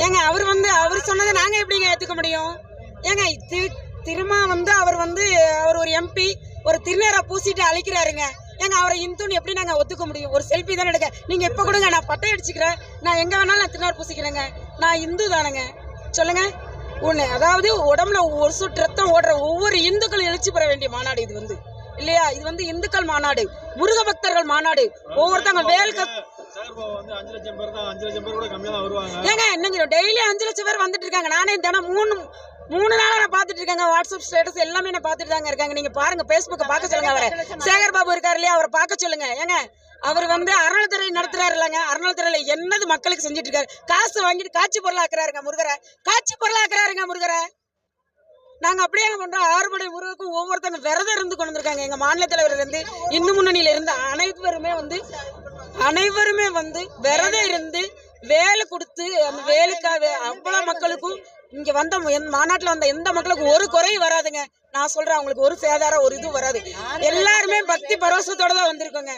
ஏங்க அவர் சொன்னதை நாங்க எப்படிங்க ஏத்துக்க முடியும்? ஏங்க திரும்ப அவர் ஒரு எம்பி ஒரு திருநீரை பூசிட்டு அழிக்கிறாருங்க. ஏங்க அவரை இந்துன்னு எப்படி நாங்க ஒத்துக்க முடியும்? ஒரு செல்ஃபி தானே எடுக்க. நீங்க எப்ப கொடுங்க, நான் பட்டை அடிச்சுக்கிறேன், நான் எங்க வேணாலும் நான் திருநீர் பூசிக்கிறேங்க, நான் இந்து தானேங்க, சொல்லுங்க. ஒண்ணு, அதாவது உடம்புல ஒரு சொட்டு ரத்தம் ஓடுற ஒவ்வொரு இந்துக்களும் எழுச்சி பெற வேண்டிய மாநாடு இது இல்லையா? இது இந்துக்கள் மாநாடு, முருக பக்தர்கள் மாநாடு. ஒவ்வொருத்தவங்க ஏங்க இன்னைக்கு டெய்லி 5 லட்சம் பேர் வந்துட்டு இருக்காங்க. நானே தினம் 3 நாளா நான் பாத்துட்டு இருக்கேங்க. வாட்ஸ்அப் ஸ்டேட்டஸ் எல்லாமே நான் பாத்துட்டு தாங்க இருக்காங்க. நீங்க பாருங்க, பேஸ்புக்கை பார்க்க சொல்லுங்க. அவரை சேகர் பாபு இருக்காரு இல்லையா, அவரை பார்க்க சொல்லுங்க. ஏங்க அவர் அறநிலைத்துறை நடத்துறாரு இல்லைங்க, அறநிலைத்துறையில என்னது மக்களுக்கு செஞ்சுட்டு இருக்காரு? காசு வாங்கிட்டு காட்சி பொருளாக்குறாருங்க முருகரை, காட்சி பொருளாக்குறாருங்க முருகரை. நாங்க அப்படியே பண்றோம். 6 படை முருகருக்கும் ஒவ்வொருத்தவங்க விரதம் இருந்து கொண்டு வந்திருக்காங்க. எங்க மாநில தலைவர்ல இருந்து இந்து முன்னணியில இருந்து அனைவருமே விரதம் இருந்து வேலை கொடுத்து அந்த வேலைக்காக அவ்வளவு மக்களுக்கும் இங்க மாநாட்டுல வந்த எந்த மக்களுக்கும் ஒரு குறையும் வராதுங்க. நான் சொல்றேன், அவங்களுக்கு ஒரு சேதாரம் ஒரு இது வராது. எல்லாருமே பக்தி பரவசத்தோட தான் வந்திருக்கோங்க.